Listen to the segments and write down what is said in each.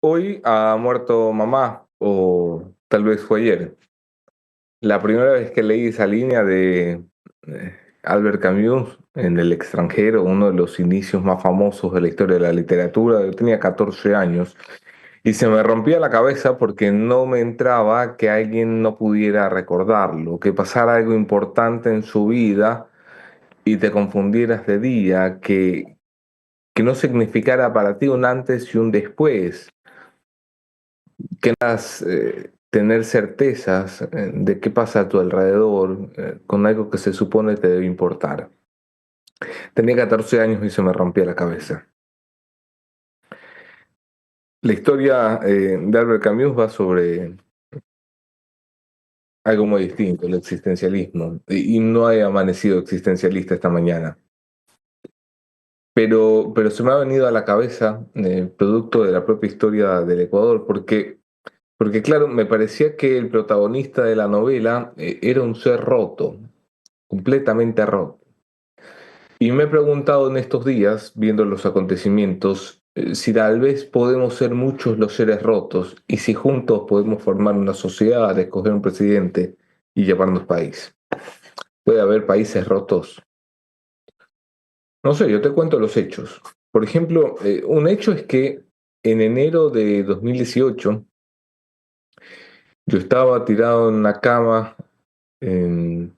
Hoy ha muerto mamá, o tal vez fue ayer. La primera vez que leí esa línea de Albert Camus en El extranjero, uno de los inicios más famosos de la historia de la literatura, yo tenía 14 años y se me rompía la cabeza porque no me entraba que alguien no pudiera recordarlo, que pasara algo importante en su vida y te confundieras de día, que no significara para ti un antes y un después. Quieras tener certezas de qué pasa a tu alrededor con algo que se supone te debe importar. Tenía 14 años y se me rompía la cabeza. La historia de Albert Camus va sobre algo muy distinto, el existencialismo. Y no he amanecido existencialista esta mañana. Pero se me ha venido a la cabeza, producto de la propia historia del Ecuador, porque claro, me parecía que el protagonista de la novela era un ser roto, completamente roto. Y me he preguntado en estos días, viendo los acontecimientos, si tal vez podemos ser muchos los seres rotos y si juntos podemos formar una sociedad, escoger un presidente y llamarnos país. ¿Puede haber países rotos? No sé, yo te cuento los hechos. Por ejemplo, un hecho es que en enero de 2018 yo estaba tirado en una cama en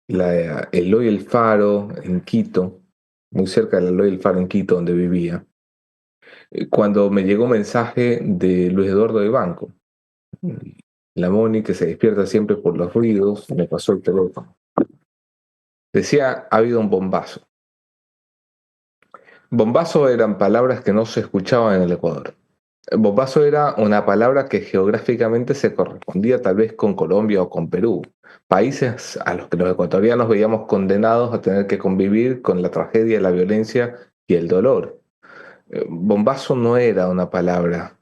la Eloy El Faro, en Quito, muy cerca de la Eloy El Faro, en Quito, donde vivía, cuando me llegó un mensaje de Luis Eduardo de Banco. La Moni, que se despierta siempre por los ruidos, me pasó el teléfono. Decía, ha habido un bombazo. Bombazo eran palabras que no se escuchaban en el Ecuador. Bombazo era una palabra que geográficamente se correspondía tal vez con Colombia o con Perú, países a los que los ecuatorianos veíamos condenados a tener que convivir con la tragedia, la violencia y el dolor. Bombazo no era una palabra.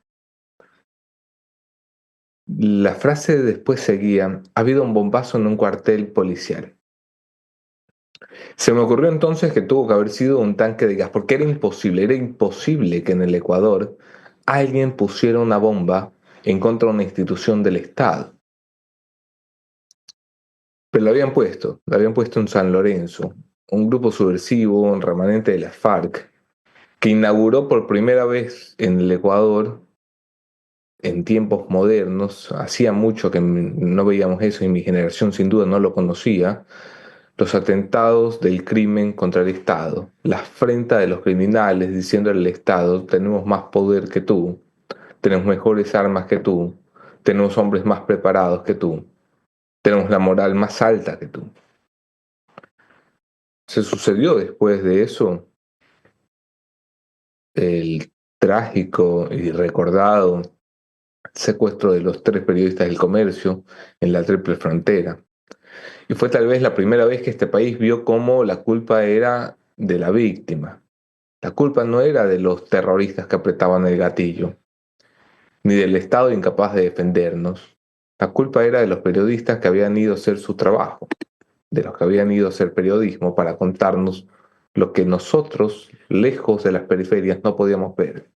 La frase después seguía, ha habido un bombazo en un cuartel policial. Se me ocurrió entonces que tuvo que haber sido un tanque de gas, porque era imposible que en el Ecuador alguien pusiera una bomba en contra de una institución del Estado. Pero lo habían puesto en San Lorenzo, un grupo subversivo, un remanente de las FARC, que inauguró por primera vez en el Ecuador en tiempos modernos, hacía mucho que no veíamos eso y mi generación sin duda no lo conocía, los atentados del crimen contra el Estado, la afrenta de los criminales diciéndole al Estado, tenemos más poder que tú, tenemos mejores armas que tú, tenemos hombres más preparados que tú, tenemos la moral más alta que tú. Se sucedió después de eso el trágico y recordado secuestro de los 3 periodistas del Comercio en la Triple Frontera. Y fue tal vez la primera vez que este país vio cómo la culpa era de la víctima. La culpa no era de los terroristas que apretaban el gatillo, ni del Estado incapaz de defendernos. La culpa era de los periodistas que habían ido a hacer su trabajo, de los que habían ido a hacer periodismo para contarnos lo que nosotros, lejos de las periferias, no podíamos ver.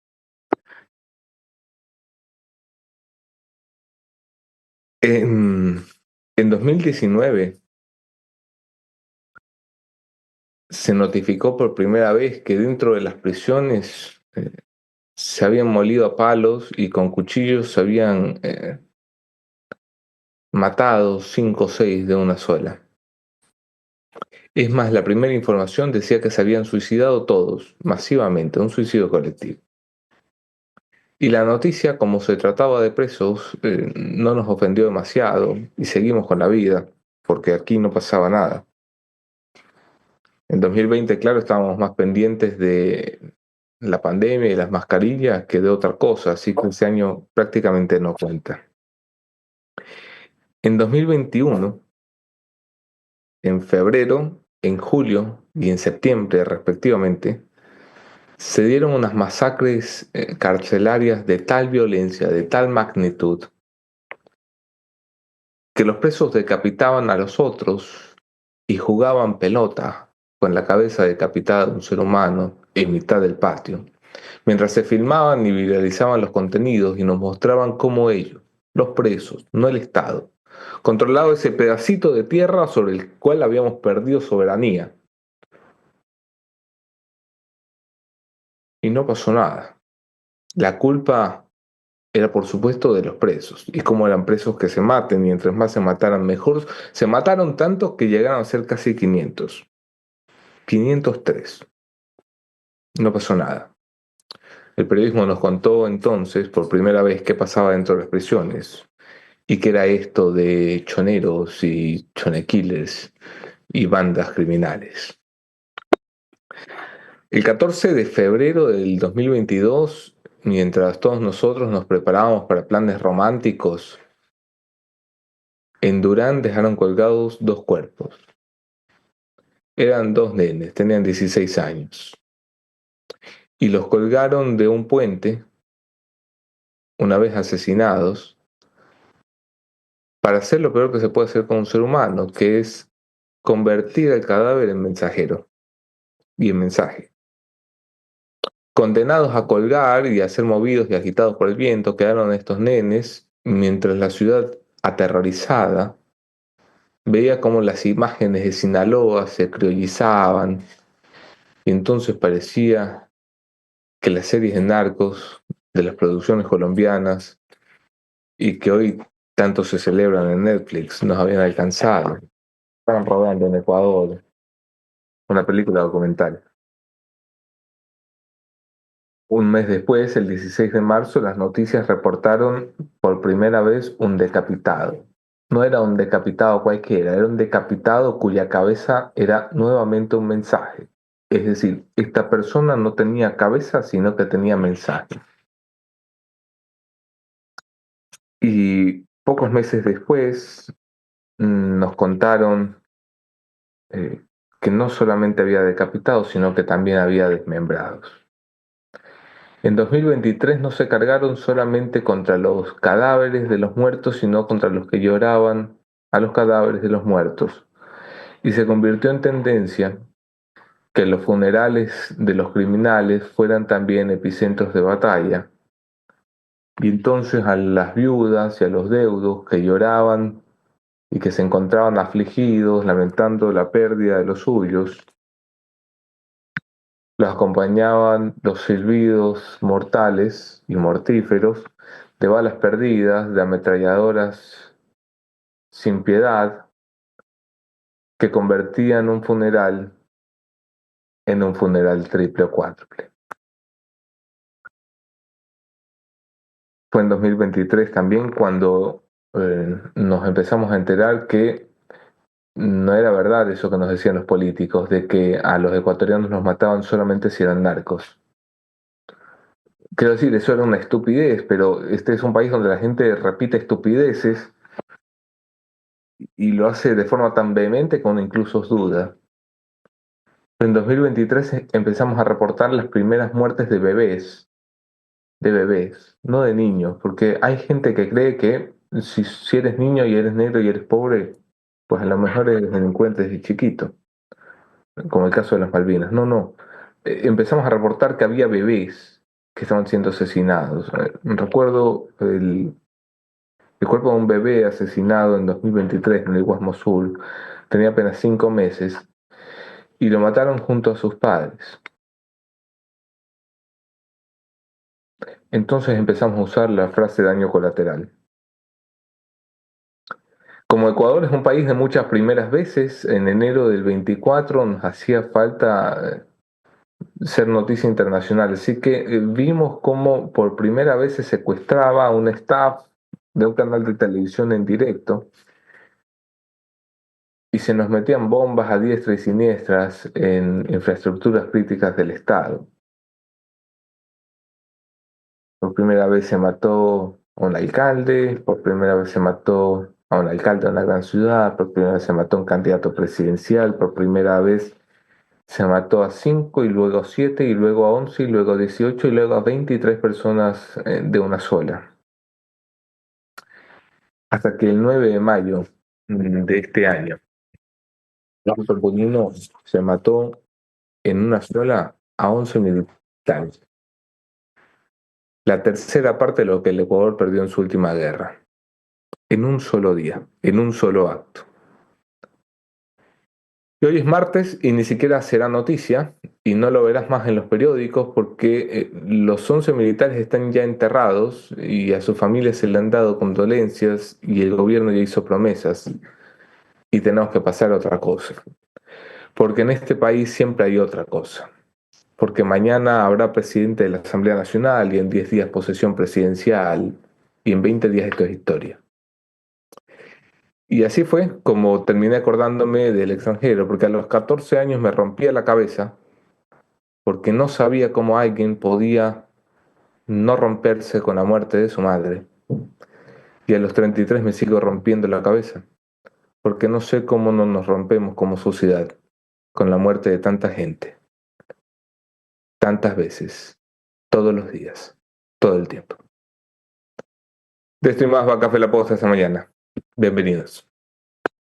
En, en 2019 se notificó por primera vez que dentro de las prisiones se habían molido a palos y con cuchillos se habían matado 5 o 6 de una sola. Es más, la primera información decía que se habían suicidado todos, masivamente, un suicidio colectivo. Y la noticia, como se trataba de presos, no nos ofendió demasiado y seguimos con la vida, porque aquí no pasaba nada. En 2020, claro, estábamos más pendientes de la pandemia y las mascarillas que de otra cosa, así que ese año prácticamente no cuenta. En 2021, en febrero, en julio y en septiembre respectivamente, se dieron unas masacres carcelarias de tal violencia, de tal magnitud, que los presos decapitaban a los otros y jugaban pelota con la cabeza decapitada de un ser humano en mitad del patio. mientras se filmaban y viralizaban los contenidos y nos mostraban cómo ellos, los presos, no el Estado, controlaba ese pedacito de tierra sobre el cual habíamos perdido soberanía. Y no pasó nada. La culpa era por supuesto de los presos. Y como eran presos que se maten, mientras más se mataran mejor, se mataron tantos que llegaron a ser casi 500. 503. No pasó nada. El periodismo nos contó entonces por primera vez qué pasaba dentro de las prisiones y qué era esto de choneros y chonekillers y bandas criminales. El 14 de febrero del 2022, mientras todos nosotros nos preparábamos para planes románticos, en Durán dejaron colgados dos cuerpos. Eran dos nenes, tenían 16 años. Y los colgaron de un puente, una vez asesinados, para hacer lo peor que se puede hacer con un ser humano, que es convertir el cadáver en mensajero y en mensaje. Condenados a colgar y a ser movidos y agitados por el viento, quedaron estos nenes, mientras la ciudad, aterrorizada, veía cómo las imágenes de Sinaloa se criollizaban y entonces parecía que las series de narcos de las producciones colombianas y que hoy tanto se celebran en Netflix nos habían alcanzado. Estaban rodando en Ecuador una película documental. Un mes después, el 16 de marzo, las noticias reportaron por primera vez un decapitado. No era un decapitado cualquiera, era un decapitado cuya cabeza era nuevamente un mensaje. Es decir, esta persona no tenía cabeza, sino que tenía mensaje. Y pocos meses después nos contaron que no solamente había decapitados, sino que también había desmembrados. En 2023 no se cargaron solamente contra los cadáveres de los muertos, sino contra los que lloraban a los cadáveres de los muertos. Y se convirtió en tendencia que los funerales de los criminales fueran también epicentros de batalla. Y entonces a las viudas y a los deudos que lloraban y que se encontraban afligidos, lamentando la pérdida de los suyos, los acompañaban los silbidos mortales y mortíferos de balas perdidas, de ametralladoras sin piedad, que convertían un funeral en un funeral triple o cuádruple. Fue en 2023 también cuando nos empezamos a enterar que no era verdad eso que nos decían los políticos, de que a los ecuatorianos los mataban solamente si eran narcos. Quiero decir, eso era una estupidez, pero este es un país donde la gente repite estupideces y lo hace de forma tan vehemente que uno incluso duda. En 2023 empezamos a reportar las primeras muertes de bebés, no de niños, porque hay gente que cree que si eres niño y eres negro y eres pobre, pues a lo mejor eres delincuente desde chiquito, como el caso de las Malvinas. No, no. Empezamos a reportar que había bebés que estaban siendo asesinados. Recuerdo el cuerpo de un bebé asesinado en 2023 en el Guasmo Sur. Tenía apenas 5 meses y lo mataron junto a sus padres. Entonces empezamos a usar la frase daño colateral. Como Ecuador es un país de muchas primeras veces, en enero del 24 nos hacía falta ser noticia internacional. Así que vimos cómo por primera vez se secuestraba a un staff de un canal de televisión en directo y se nos metían bombas a diestra y siniestras en infraestructuras críticas del Estado. Por primera vez se mató a un alcalde, por primera vez se mató a un alcalde de una gran ciudad, por primera vez se mató a un candidato presidencial, por primera vez se mató a 5 y luego a 7 y luego a 11 y luego a 18 y luego a 23 personas de una sola. Hasta que el 9 de mayo de este año, Carlos Torbellino se mató en una sola a 11 militares. la tercera parte de lo que el Ecuador perdió en su última guerra, en un solo día, en un solo acto. Y hoy es martes y ni siquiera será noticia y no lo verás más en los periódicos porque los 11 militares están ya enterrados y a sus familias se le han dado condolencias y el gobierno ya hizo promesas y tenemos que pasar a otra cosa. Porque en este país siempre hay otra cosa. Porque mañana habrá presidente de la Asamblea Nacional y en 10 días posesión presidencial y en 20 días esto es historia. Y así fue como terminé acordándome del extranjero, porque a los 14 años me rompía la cabeza porque no sabía cómo alguien podía no romperse con la muerte de su madre. Y a los 33 me sigo rompiendo la cabeza, porque no sé cómo no nos rompemos como sociedad con la muerte de tanta gente, tantas veces, todos los días, todo el tiempo. De esto y más va Café La Posta esta mañana. Bienvenidos.